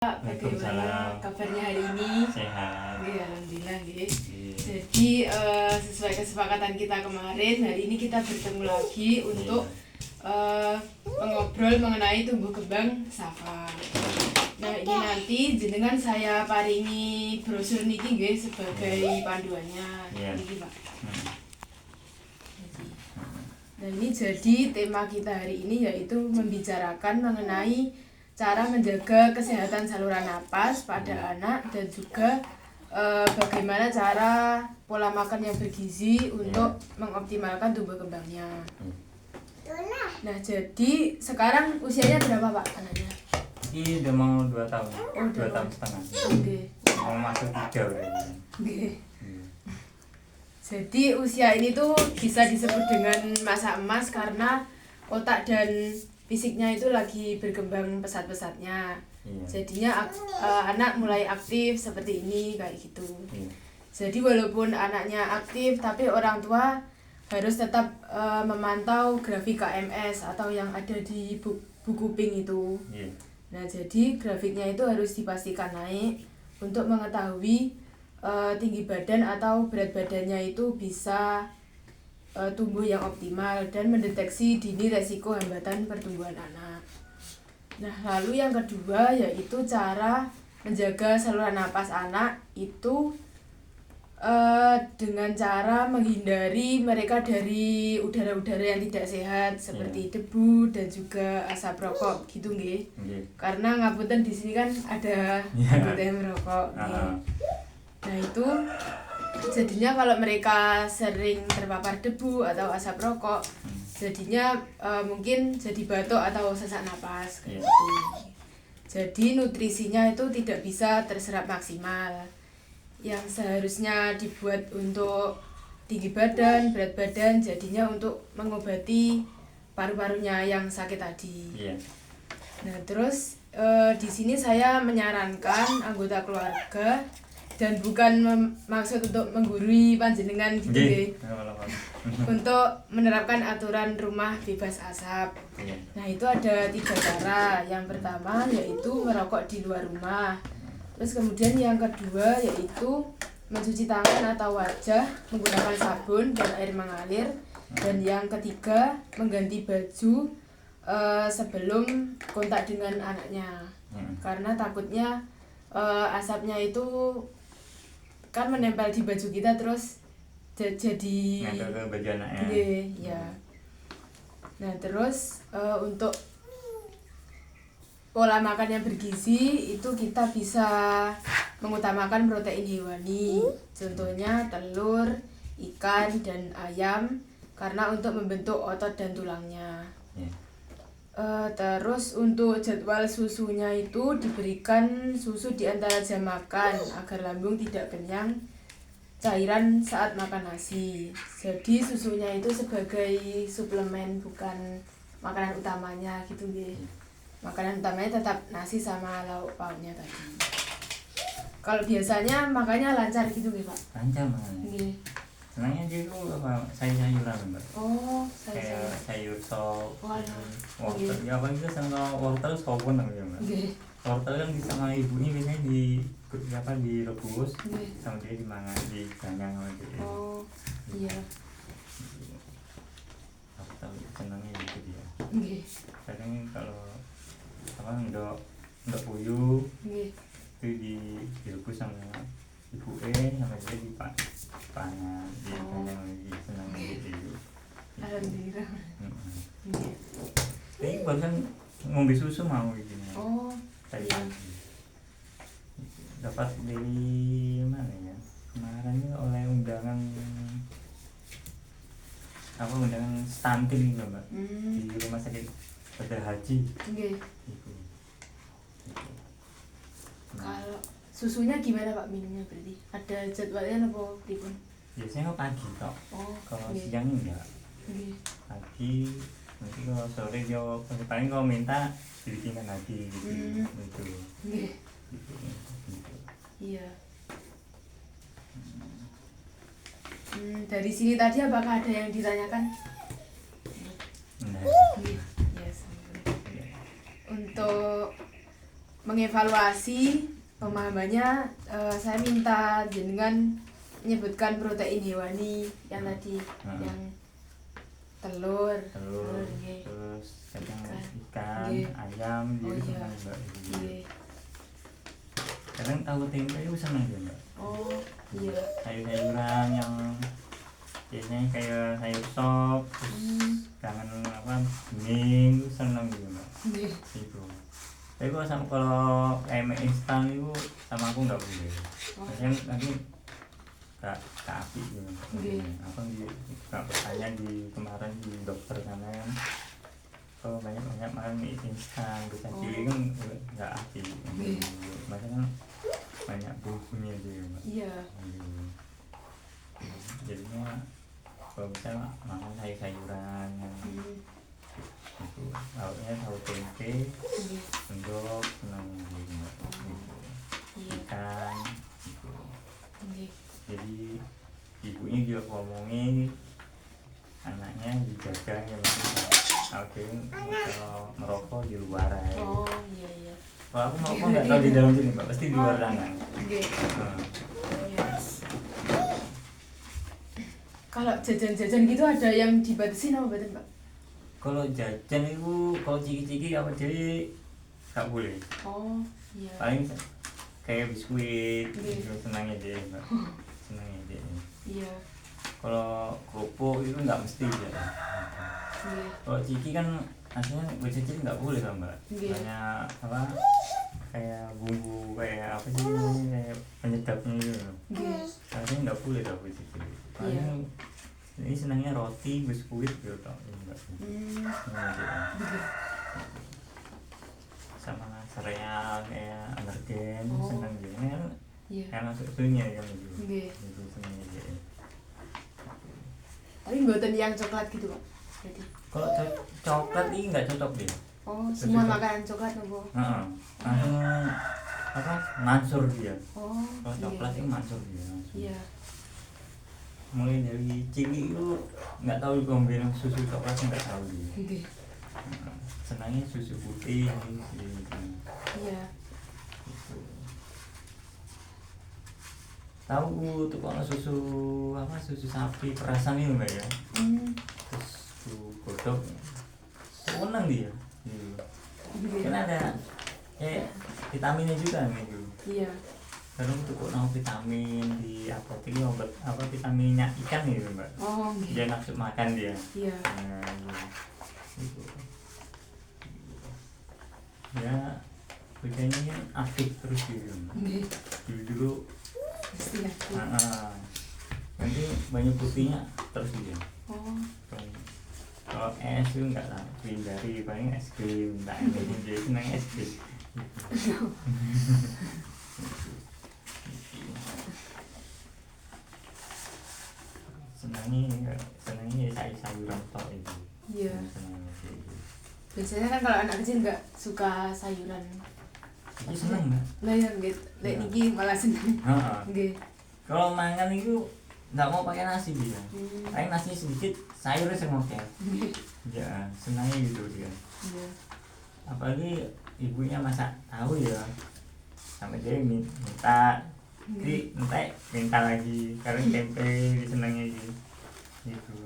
Bagaimana kabarnya hari ini? Sehat. Alhamdulillah. Jadi sesuai kesepakatan kita kemarin, hari ini kita bertemu lagi untuk mengobrol mengenai tumbuh kembang safa. Nah, ini nanti jenengan saya paringi brosur niki nggih sebagai panduannya. Niki, Pak. Nah, ini jadi tema kita hari ini yaitu membicarakan mengenai cara menjaga kesehatan saluran napas pada anak dan juga bagaimana cara pola makan yang bergizi untuk mengoptimalkan tumbuh kembangnya. Nah, jadi sekarang usianya berapa, Pak, anaknya? Ini udah mau 2 tahun. Oh, 2 tahun setengah. Oke. Mau masuk 3 udah. Oke. Jadi usia ini tuh bisa disebut dengan masa emas karena otak dan fisiknya itu lagi berkembang pesat-pesatnya. Jadinya anak mulai aktif seperti ini kayak gitu. Jadi walaupun anaknya aktif tapi orang tua harus tetap memantau grafik KMS atau yang ada di buku pink itu. Nah, jadi grafiknya itu harus dipastikan naik untuk mengetahui tinggi badan atau berat badannya itu bisa tumbuh yang optimal dan mendeteksi dini resiko hambatan pertumbuhan anak. Nah, lalu yang kedua yaitu cara menjaga saluran napas anak itu dengan cara menghindari mereka dari udara-udara yang tidak sehat seperti debu dan juga asap rokok gitu nggih. Karena ngapunten di sini kan ada anggota yang merokok. Nah, itu jadinya kalau mereka sering terpapar debu atau asap rokok, jadinya mungkin jadi batuk atau sesak napas gitu. Jadi nutrisinya itu tidak bisa terserap maksimal. Yang seharusnya dibuat untuk tinggi badan, berat badan, jadinya untuk mengobati paru-parunya yang sakit tadi. Nah, terus di sini saya menyarankan anggota keluarga dan bukan maksud untuk menggurui panjenengan gitu ya. Untuk menerapkan aturan rumah bebas asap. Nah, itu ada 3 cara. Yang pertama yaitu merokok di luar rumah. Terus kemudian yang kedua yaitu mencuci tangan atau wajah menggunakan sabun dan air mengalir. Dan yang ketiga mengganti baju sebelum kontak dengan anaknya. Karena takutnya asapnya itu kan menempel di baju kita terus jadi nempel ke baju anaknya. Ya. Nah, terus untuk pola makan yang bergizi itu kita bisa mengutamakan protein hewani. Contohnya telur, ikan, dan ayam karena untuk membentuk otot dan tulangnya. Terus untuk jadwal susunya itu diberikan susu di antara jam makan agar lambung tidak kenyang cairan saat makan nasi. Jadi susunya itu sebagai suplemen bukan makanan utamanya gitu nggih. Makanan utamanya tetap nasi sama lauk pauknya tadi. Kalau biasanya makannya lancar gitu nggih, Pak? Lancar banget. Nggih. Senangnya dia itu apa? Sayur-sayuran, Mbak. Oh, kayak sayur sop, wortel. Ya apa itu sama wortel sopun namanya, Mbak. Wortel kan sama ibunya biasanya direbus sama dia dimangan di kanyang sama dia. Oh, iya. Wortel senangnya gitu dia. Kadang kalau apa ndok puyuh itu direbus sama ibu sama dia dipangan di kanyang lagi senangnya gitu. Alhamdulillah. Ini barusan ngombe susu mau gini. Oh, tadi iya. Dapat dari mana ya? Kemarin oleh undangan stunting gitu, Mbak. Di rumah sakit Badar Haji. Itu. Kalau susunya gimana, Pak, minumnya berarti? Ada jadwalnya apa pripun? Biasanya pagi tok. Kalau siang enggak. Pagi nanti kalau sore dia paling kalau minta dibikinkan lagi gitu. Gitu. Iya. Dari sini tadi apakah ada yang ditanyakan? Yes. Untuk mengevaluasi pemahamannya, saya minta jenengan menyebutkan protein hewani yang tadi, yang telur, nggih. Terus kadang ikan, Nggih. ayam, Oh, gitu iya. seneng Mbak. Nggih. Kadang tahu tempe itu seneng ya Mbak. Oh, iya. Sayur-sayuran yang biasanya kayak sayur sop, terus kangen bening, seneng gitu Mbak. Nggih. Itu. Tapi kalau kayak mie instan itu sama aku nggak boleh. Maksudnya nanti nggak api gitu. Nggih. Apa nggak bertanya kemarin di dokter sana kan, kalau banyak makan mie instan bisa cilik kan nggak api. Makanya banyak bumbunya gitu Mbak. Iya. Jadinya kalau misalnya makan sayuran yang itu lauknya tahu tempe, endok, senang gitu Mbak. Gitu. Ikan gitu. Jadi ibunya juga ngomongin anaknya dijaga ya Mbak. Oke, kalau merokok di luar aja. Oh, iya. Kalau aku merokok nggak tahu di dalam sini Mbak, pasti di luar sana. Nggih. Iya. Kalau jajan-jajan gitu ada yang dibatasin apa betul Mbak? Kalau jajan itu kalau ciki-ciki apa jadi nggak boleh. Oh, iya. Paling kayak biskuit, Nggih. itu senangnya dia Mbak. Senangnya dia. Iya. Kalau kerupuk itu nggak mesti ya. Nggih. Kalau ciki kan aslinya buat ciki nggak boleh kan Mbak. Nggih. Banyak kayak bumbu kayak apa sih namanya, kayak penyedapnya gitu. Nggih. Aslinya nggak boleh tau buat ciki. Paling ini senangnya roti, biskuit gitu tau Mbak. Senangnya dia. Nggih. Sama sereal kayak alergen, senang dia kan. Iya. Karena susunya kan gitu. Nggih. Itu senangnya dia. Tapi mboten yang coklat gitu Pak. Berarti. Kalau coklat ini nggak cocok dia. Oh, semua makanan coklat nopo? Heeh. Langsung mansur dia. Oh, Kalau coklat itu mansur dia. Langsung. Iya. Mulai dari cili itu nggak tahu kombinasi susu coklat nggak tahu dia. Nggih. Senangnya susu putih gitu. Iya. Gitu. Tahu tuh kalau susu sapi perasan itu Mbak ya. Terus tuh godok senang dia. Gitu. Kan ada vitaminnya juga gitu. Iya. Terus untuk vitamin di apotek ini obat apa vitaminnya ikan gitu Mbak. Oh, Dia nafsu makan dia. Iya. Nah, gitu. Ya bedanya kan aktif terus gitu. Nggih. Dulu Pasti ya. nanti banyak putihnya terus dia. Oh, Kalau es itu nggak lah, hindari paling es krim, tak ini jadi senang es krim. Senangnya sayuran tok itu. iya. Senangnya gitu. Biasanya kan kalau anak kecil nggak suka sayuran. Jadi senang nggak? Lah ya nggih, lek niki malah seneng. Heeh. Nggih. Kalau mangan itu nggak mau pakai nasi dia. Paling nasinya sedikit, sayurnya semoknya. Nggih. Ya senangnya gitu dia. Iya. Apalagi ibunya masak tahu ya, sampai dia minta, minta lagi karena tempe senangnya gitu.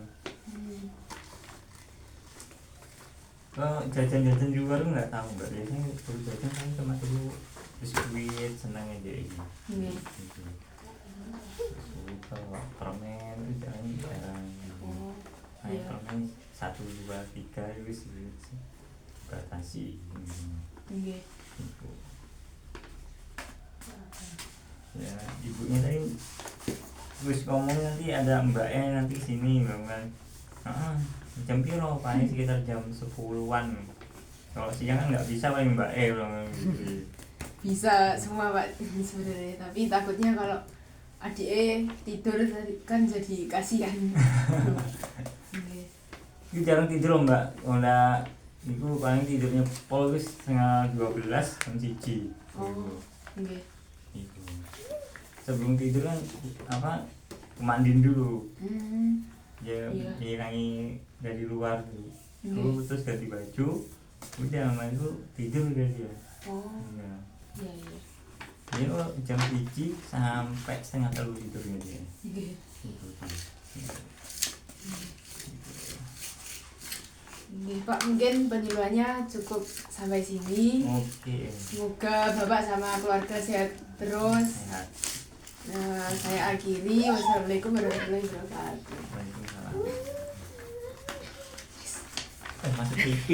Kalau jajan-jajan di luar nggak tahu Mbak, biasanya kalau jajan kan cuma dulu biskuit senangnya dia gitu. Gitu. Terus kalau permen itu jarang. Iya. Permen 1, 2, 3 itu sih batasi. Nggih. Gitu. Ya ibunya tadi terus ngomong nanti ada mbaknya nanti sini bangun. Jam piro paling sekitar jam 10-an. Kalau siang kan nggak bisa paling mbak gitu. Bisa semua Pak sebenarnya, tapi takutnya kalau adik tidur kan jadi kasihan. Nggih. Itu jarang tidur loh mbak. Udah itu paling tidurnya pol wis setengah 12 jam 1. Oh, nggih. Itu. Sebelum tidur kan mandiin dulu. Ya hilangi dari luar dulu. Terus ganti baju. Udah sama itu tidur udah dia. Oh. Ya. Iya, iya. Dia jam 1 sampai setengah 3 tidurnya dia. Nggih. Gitu. Nggih, Pak, mungkin penyuluhannya cukup sampai sini. Oke. Semoga Bapak sama keluarga sehat terus. Sehat. Nah, saya akhiri. Wassalamualaikum warahmatullahi wabarakatuh. Waalaikumsalam. Masuk TV.